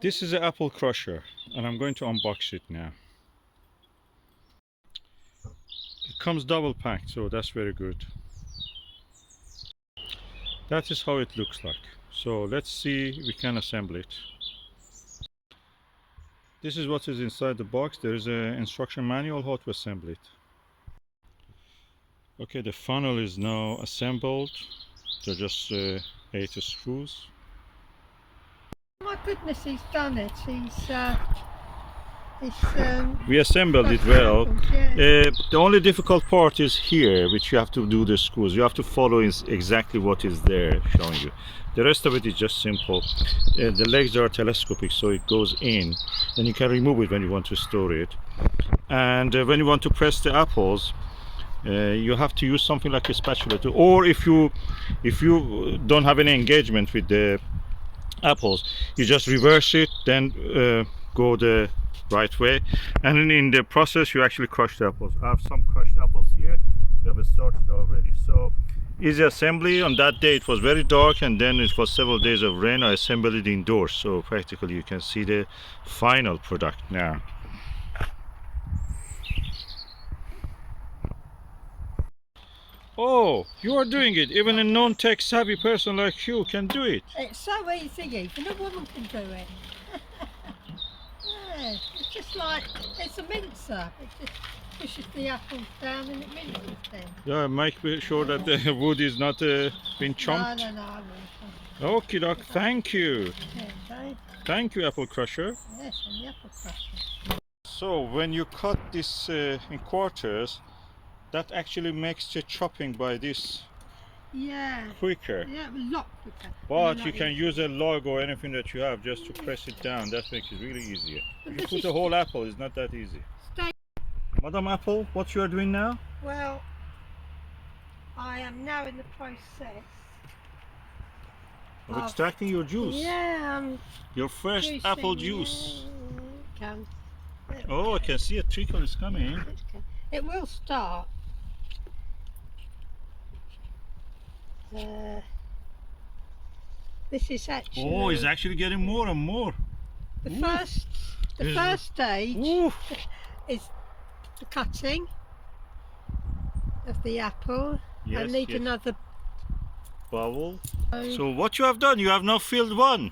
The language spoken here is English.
This is an apple crusher, and I'm going to unbox it now. It comes double packed, so that's very good. That is how it looks like. So let's see if we can assemble it. This is what is inside the box. There is an instruction manual how to assemble it. Okay, the funnel is now assembled. They're just 8 screws. My goodness, he's done it. We assembled it well. Yeah. The only difficult part is here, which you have to do the screws. You have to follow exactly what is there showing you. The rest of it is just simple. The legs are telescopic, so it goes in, and you can remove it when you want to store it. And when you want to press the apples, you have to use something like a spatula too. Or if you don't have any engagement with the apples, you just reverse it, then go the right way, and then in the process you actually crush the apples. I have some crushed apples here. We have started already. So easy assembly. On that day it was very dark, and then it was several days of rain. I assembled it indoors, so practically you can see the final product now. Oh, you are doing it. Even a non-tech savvy person like you can do it. It's so easy, even a woman can do it. Yeah, it's just like, it's a mincer. It just pushes the apples down and it minces them. Yeah, make sure that the wood is not being chomped. No, I will. Okie doke, thank you. Okay. Thank you, apple crusher. Yes, and the apple crusher. So when you cut this in quarters, that actually makes the chopping by this Yeah. quicker. Yeah, a lot quicker. But you can use a log or anything that you have just to press it down. That makes it really easier. If you put the whole apple, it's not that easy. Madam Apple, what you are doing now? Well, I am now in the process Of extracting your juice. Yeah, Your first juicing, apple juice. Yeah. Oh, I can see a trickle is coming. It will start. This is actually. Oh, it's actually getting more and more. The Ooh. first stage Ooh. is the cutting of the apple. Yes, I need yes. another Bubble. So what you have done, you have now filled one.